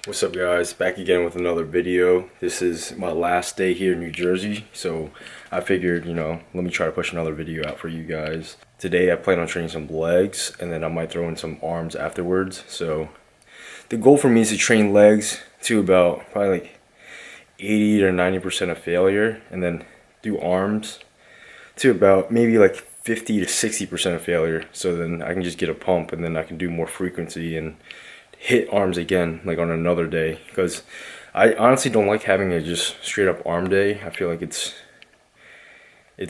What's up, guys? Back again with another video. This is my last day here in New Jersey, so I figured, let me try to push another video out for you guys. Today I plan on training some legs, and then I might throw in some arms afterwards. So the goal for me is to train legs to about probably like 80 to 90% of failure, and then do arms to about maybe like 50 to 60% of failure. So then I can just get a pump, and then I can do more frequency and hit arms again like on another day, because I honestly don't like having a just straight up arm day. I feel like it's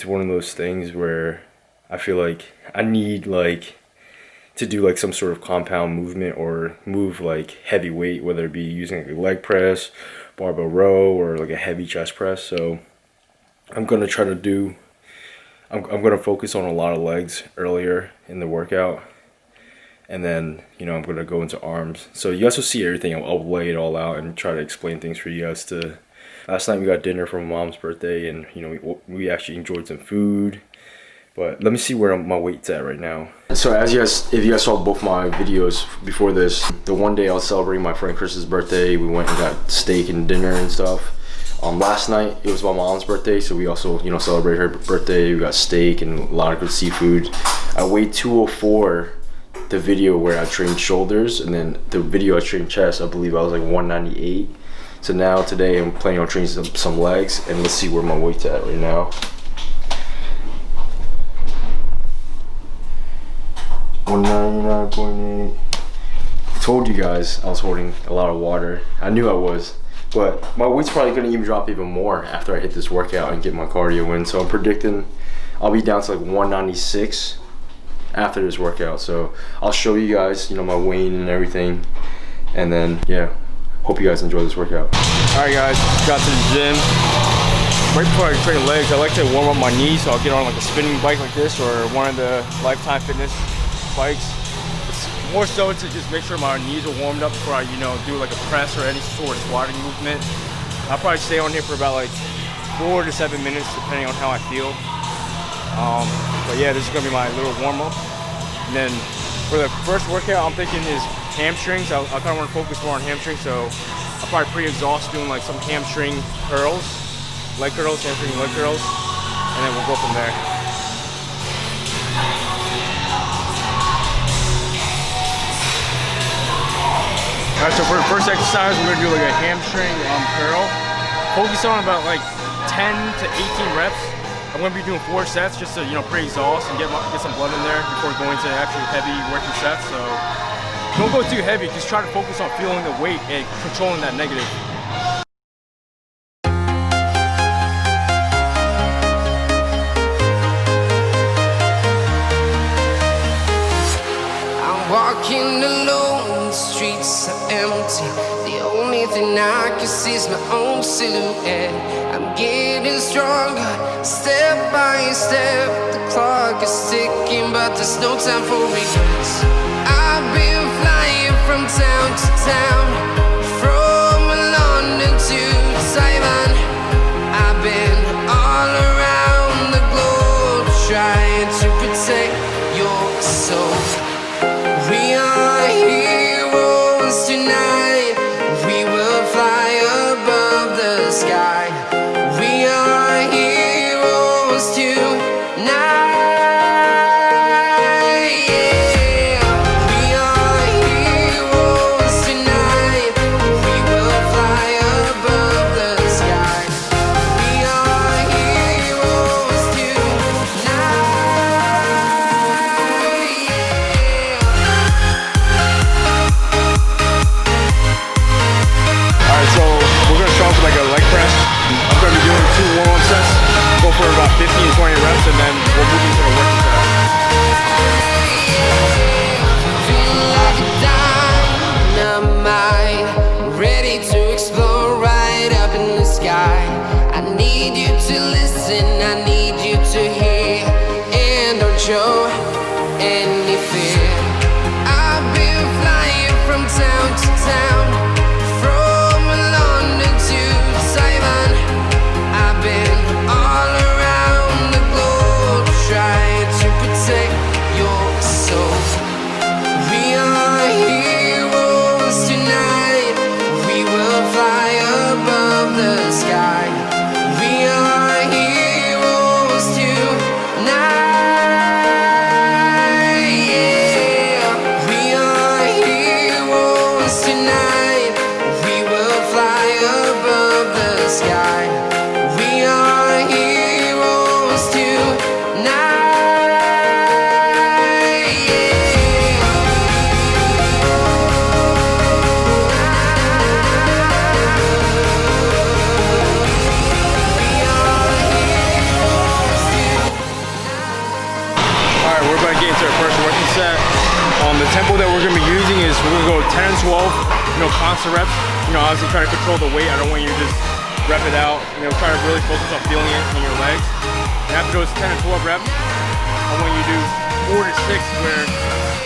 one of those things where I feel like I need like to do like some sort of compound movement or move like heavy weight, whether it be using like a leg press, barbell row, or like a heavy chest press. So I'm gonna try to do I'm gonna focus on a lot of legs earlier in the workout. And then, I'm going to go into arms. So you guys will see everything. I'll lay it all out and try to explain things for you guys. Last night we got dinner for my mom's birthday, and, we actually enjoyed some food. But let me see where my weight's at right now. So if you guys saw both my videos before this, the one day I was celebrating my friend Chris's birthday. We went and got steak and dinner and stuff. Last night it was my mom's birthday, so we also, celebrated her birthday. We got steak and a lot of good seafood. I weighed 204. The video where I trained shoulders, and then the video I trained chest, I believe I was like 198. So now today I'm planning on training some legs, and let's see where my weight's at right now. 199.8. I told you guys I was holding a lot of water. I knew I was, but my weight's probably gonna even drop even more after I hit this workout and get my cardio in. So I'm predicting I'll be down to like 196 after this workout. So I'll show you guys, my weight and everything, and then hope you guys enjoy this workout. All right, guys, got to the gym. Right before I train legs, I like to warm up my knees, so I'll get on like a spinning bike like this, or one of the Lifetime Fitness bikes. It's more so to just make sure my knees are warmed up before I, do like a press or any sort of squatting movement. I'll probably stay on here for about like 4 to 7 minutes, depending on how I feel. But yeah, this is gonna be my little warm-up. And then for the first workout, I'm thinking is hamstrings. I kind of want to focus more on hamstrings, so I'll probably pre-exhaust doing like some hamstring curls, leg curls, hamstring leg curls, and then we'll go from there. All right, so for the first exercise, we're gonna do like a hamstring curl. Focus on about like 10 to 18 reps. I'm going to be doing 4 sets just to, pre-exhaust and get some blood in there before going to actually heavy working sets. So don't go too heavy. Just try to focus on feeling the weight and controlling that negative. I'm walking alone, the streets are empty. The only thing I can see is my own silhouette. I'm getting stronger, step by step. The clock is ticking, but there's no time for regrets. I've been flying from town to town, from London to Taiwan. I've been all around the globe, trying to protect your soul. We are heroes tonight. We will fly above the sky. We are heroes tonight. Yeah, we are heroes tonight. tempo that we're gonna be using is we're gonna go 10 and 12, you know, constant reps. You know, obviously try to control the weight. I don't want you to just rep it out. You know, try to really focus on feeling it in your legs. And after those 10 and 12 reps, I want you to do 4 to 6 where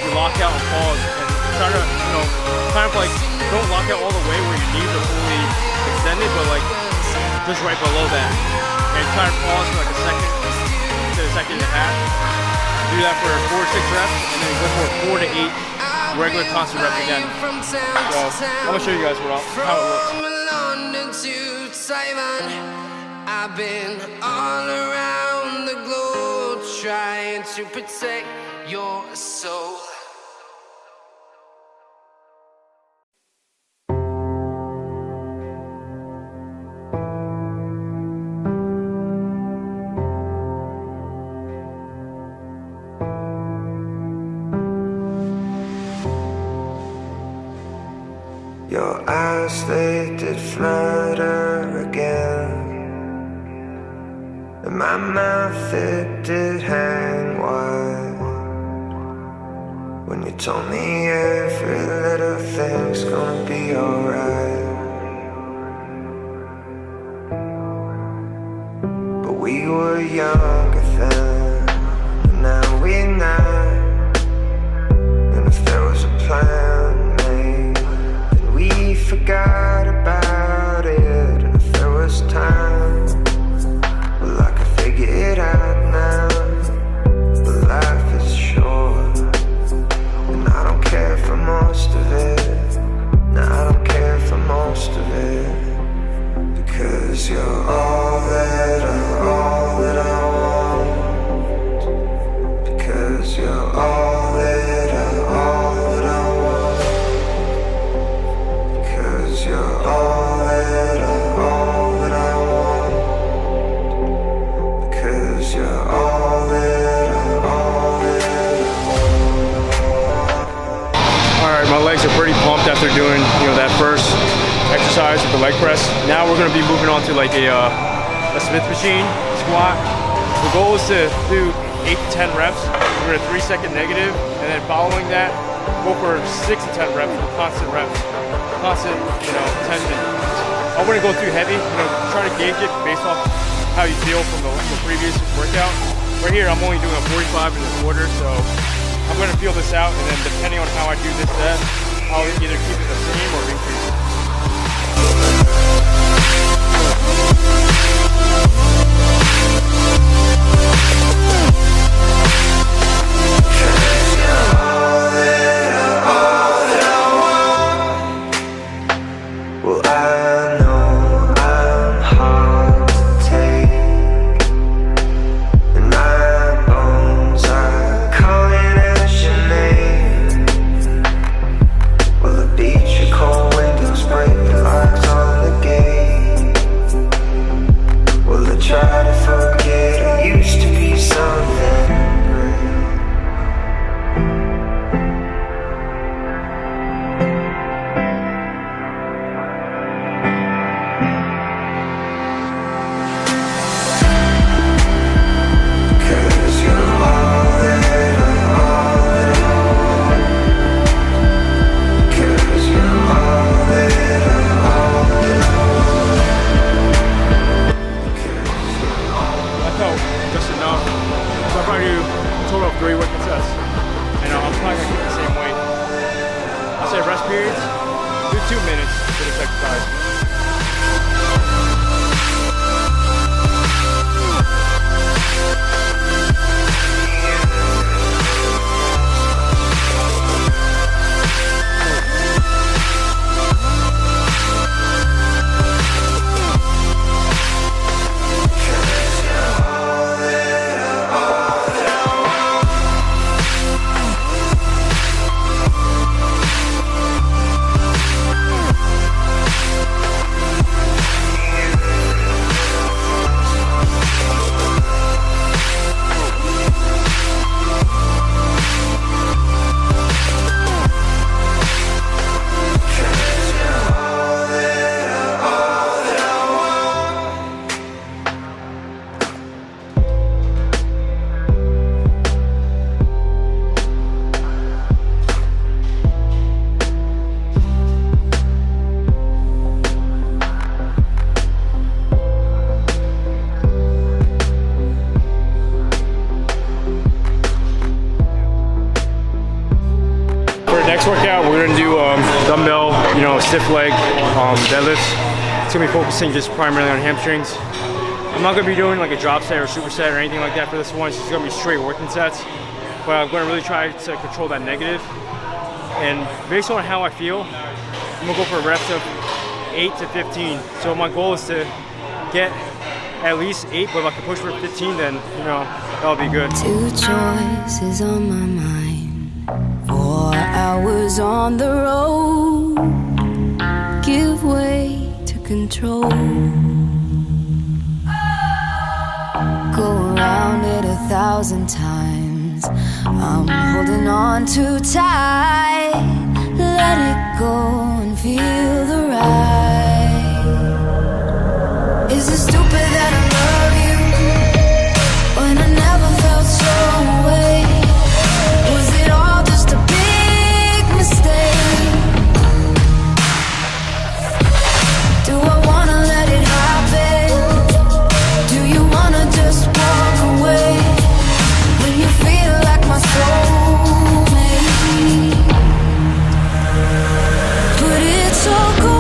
you lock out and pause and try to, you know, kind of like don't lock out all the way where your knees are fully extended, but like just right below that. And try to pause for like a second to a second and a half. Do that for 4 to 6 reps, and then go for 4 to 8 regular constant reps again. So I'm gonna show you guys how it looks. I've been all around the globe trying to protect your soul. Your eyes, they did flutter again, and my mouth, it did hang wide when you told me every little thing's gonna be alright. But we were younger then, and now we're not. And if there was a plan made, then we forgot about it. And if there was time, well, I could figure it out now. But life is short, and I don't care for most of it. No, I don't care for most of it, because you're all that I want. Because you're all that I want. Because you're all that I want. Because you're all that I want. Alright, my legs are pretty pumped after doing, you know, that first exercise with the leg press. Now we're gonna be moving on to like a Smith machine squat. The goal is to do 8 to 10 reps. We're at a 3-second negative, and then following that, go for 6 to 10 reps with constant reps, constant, you know, tension. I wouldn't go too heavy, you know, try to gauge it based off how you feel from the previous workout. Right here, I'm only doing a 45 and a quarter, so I'm gonna feel this out, and then depending on how I do this set, I'll either keep it the same or increase it. Well, I know I'm hard to take, and my bones are calling out your name. Well, I beat your cold windows, break the locks on the gate. Well, I try to forget I used to be something great. Because you're all that I want. Because you're all that I want. I felt just enough. So I'll probably do a total of 3 working sets. And I'm probably gonna keep the same weight. I'll say rest periods, do 2 minutes for this exercise. know, stiff leg deadlifts. It's gonna be focusing just primarily on hamstrings. I'm not gonna be doing like a drop set or superset or anything like that for this one. It's just gonna be straight working sets. But I'm gonna really try to control that negative. And based on how I feel, I'm gonna go for reps of 8 to 15. So my goal is to get at least 8, but if I can push for 15, then, you know, that'll be good. 2 choices on my mind, 4 hours on the road, give way to control, go around it 1,000 times, I'm holding on too tight, let it go and feel the ride. Is it stupid that I love you when I never felt so away? Was it all just a big mistake? Do I wanna let it happen? Do you wanna just walk away when you feel like my soulmate? But it's all cool.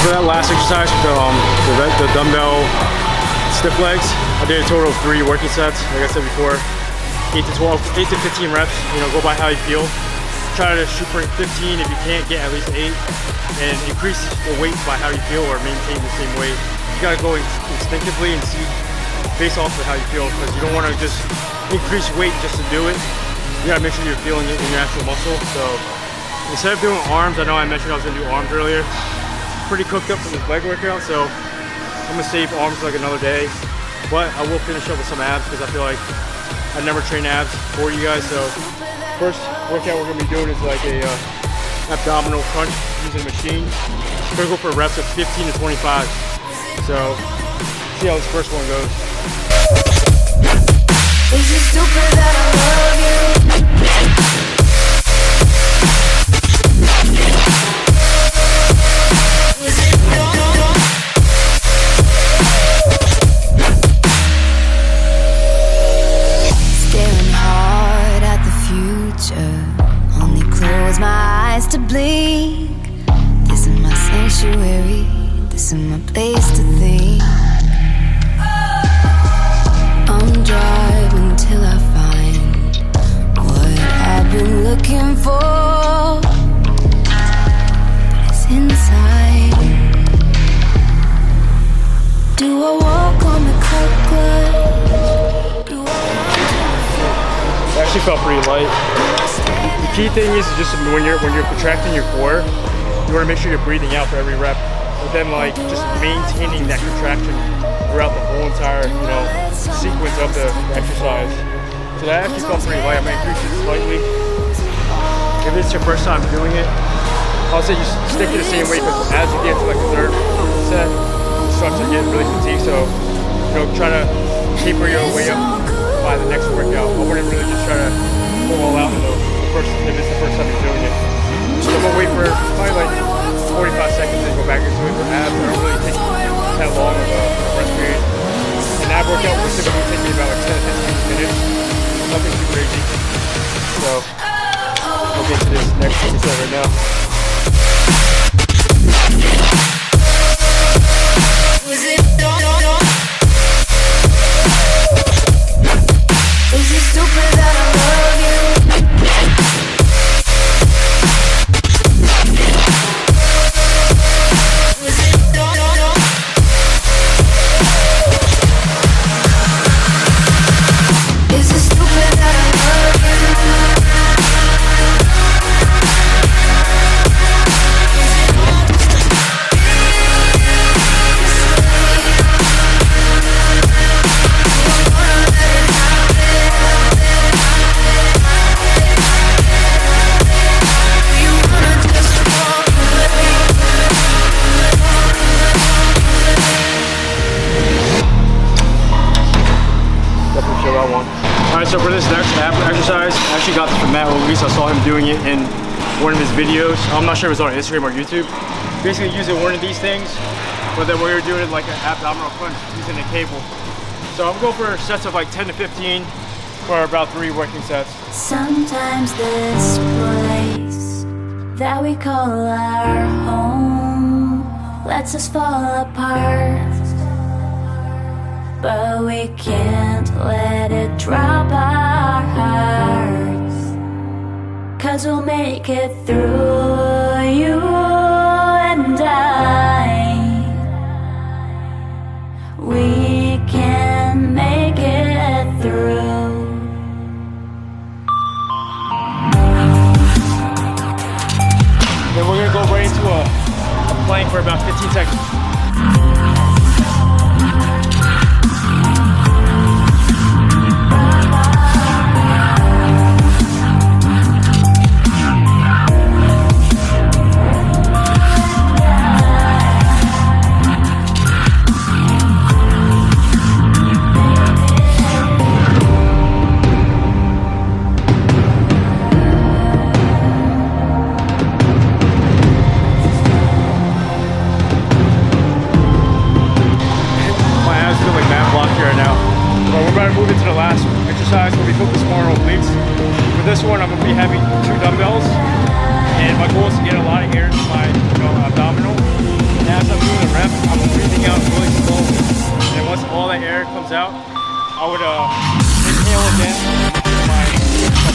For that last exercise, the dumbbell stiff legs, I did a total of 3 working sets. Like I said before, 8 to 15 reps. You know, go by how you feel. Try to shoot for 15 if you can't get at least 8, and increase the weight by how you feel or maintain the same weight. You gotta go instinctively and see based off of how you feel, because you don't want to just increase weight just to do it. You gotta make sure you're feeling it in your actual muscle. So instead of doing arms, I know I mentioned I was gonna do arms earlier. Pretty cooked up from this leg workout, so I'm gonna save arms for like another day, but I will finish up with some abs because I feel like I never train abs for you guys. So first workout we're gonna be doing is like a abdominal crunch using a machine. I'm gonna go for reps of 15 to 25. So see how this first one goes. Is it stupid that I love you? To blink, this is my sanctuary, this is my place to think. I'm driving till I find what I've been looking for, but it's inside. Do I walk on the cockroach? It actually felt pretty light. The key thing is just when you're contracting your core, you want to make sure you're breathing out for every rep, but then like just maintaining that contraction throughout the whole entire, you know, sequence of the exercise. So that actually felt pretty light. I'm gonna increase it slightly. If it's your first time doing it, I'll say you stick to the same weight, because as you get to like the third set, you start to get really fatigued. So, you know, try to taper your way up by the next workout. I wouldn't really just try to go all out if it's the first time you're doing it. So I'm gonna wait for probably like 45 seconds and go back into it for abs. I don't really take that long of a rest period. An ab workout will typically take me about like 10 to 15 minutes. Nothing too crazy. So I'll get to this next set right now. Is it stupid that I love you? Is it stupid that I love you? start one. All right, so for this next ab exercise, I actually got this from Matt Luis. I saw him doing it in one of his videos. I'm not sure if it was on Instagram or YouTube. Basically using one of these things, but then we were doing it like an abdominal crunch using a cable. So I'm going for sets of like 10 to 15 for about 3 working sets. Sometimes this place that we call our home lets us fall apart, but we can't let it drop our hearts, 'cause we'll make it through, you and I. We can make it through. Then we're gonna go right into a plank for about 15 seconds. Move into the last exercise where we focus more on obliques. For this one, I'm going to be having 2 dumbbells, and my goal is to get a lot of air into my abdominal. And as I'm doing the rep, I'm breathing out really slowly. And once all the air comes out, I would inhale again into my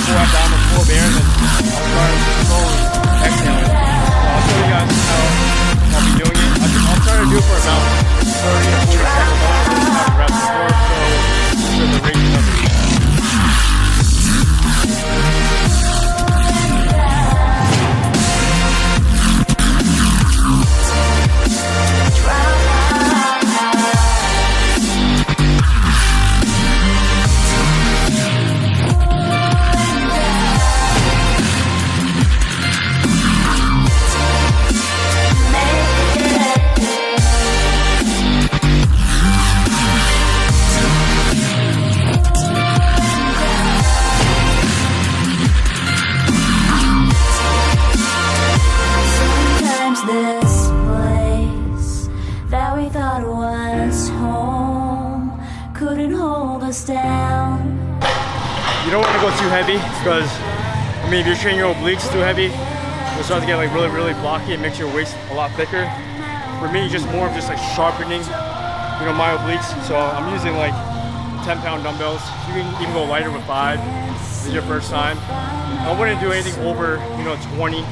full abdominal full of air, and then I'll start slowly exhaling. So I'll show you guys how I'll be doing it. I'll try to do it for about 30 to 40 seconds. I'll rep before, so the range of it. You don't want to go too heavy because, I mean, if you're training your obliques too heavy, you'll start to get like really blocky. It makes your waist a lot thicker. For me, just more of just like sharpening, my obliques. So I'm using like 10-pound dumbbells. You can even go lighter with 5. This is your first time. I wouldn't do anything over, 20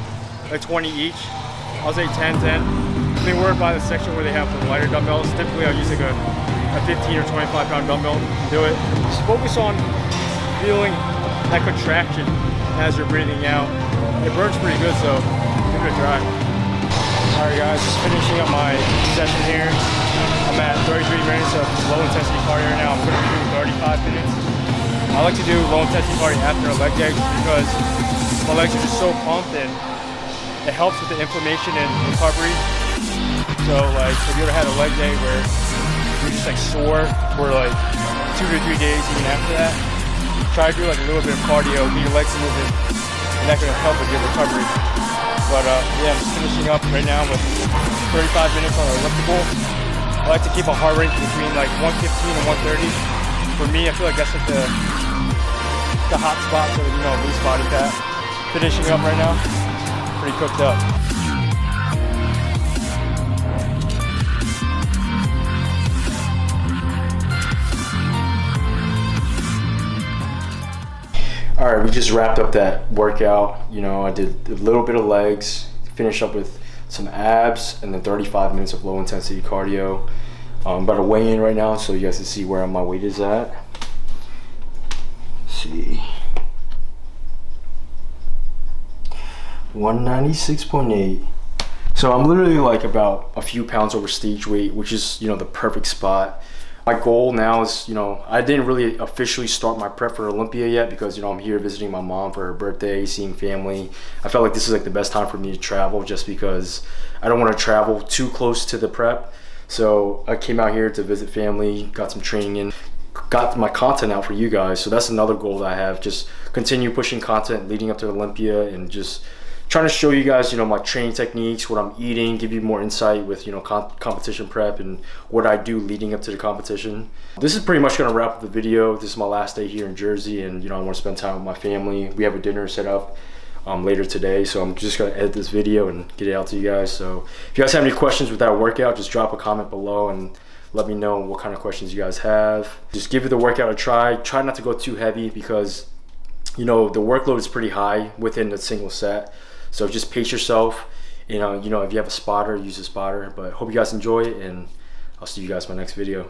each. I'll say 10. I mean, we're by the section where they have the lighter dumbbells. Typically, I'll use like a 15 or 25-pound dumbbell to do it. Just focus on feeling that contraction as you're breathing out. It burns pretty good, so give it a try. Alright guys, just finishing up my session here. I'm at 33 minutes of low intensity cardio now. I'm going to be doing 35 minutes. I like to do low intensity cardio after a leg day because my legs are just so pumped and it helps with the inflammation and recovery. So like if you ever had a leg day where you're just like sore for like 2 to 3 days even after that, try to do like a little bit of cardio, get your legs moving, and that can help with your recovery. But yeah, I'm just finishing up right now with 35 minutes on an elliptical. I like to keep my heart rate between like 115 and 130. For me, I feel like that's like the hot spot for loose body fat. Finishing up right now, pretty cooked up. All right, we just wrapped up that workout. I did a little bit of legs, finished up with some abs, and then 35 minutes of low intensity cardio. I'm about to weigh in right now so you guys can see where my weight is at. Let's see. 196.8. So I'm literally like about a few pounds over stage weight, which is, the perfect spot. My goal now is, I didn't really officially start my prep for Olympia yet because, I'm here visiting my mom for her birthday, seeing family. I felt like this is like the best time for me to travel just because I don't want to travel too close to the prep. So I came out here to visit family, got some training in. got my content out for you guys. So that's another goal that I have, just continue pushing content leading up to Olympia, and just trying to show you guys, you know, my training techniques, what I'm eating, give you more insight with, you know, competition prep and what I do leading up to the competition. This is pretty much gonna wrap up the video. This is my last day here in Jersey, and you know, I want to spend time with my family. We have a dinner set up later today, so I'm just gonna edit this video and get it out to you guys. So if you guys have any questions with that workout, just drop a comment below and let me know what kind of questions you guys have. Just give the workout a try. Try not to go too heavy, because you know the workload is pretty high within the single set. So just pace yourself. You know, if you have a spotter, use a spotter. But hope you guys enjoy it, and I'll see you guys in my next video.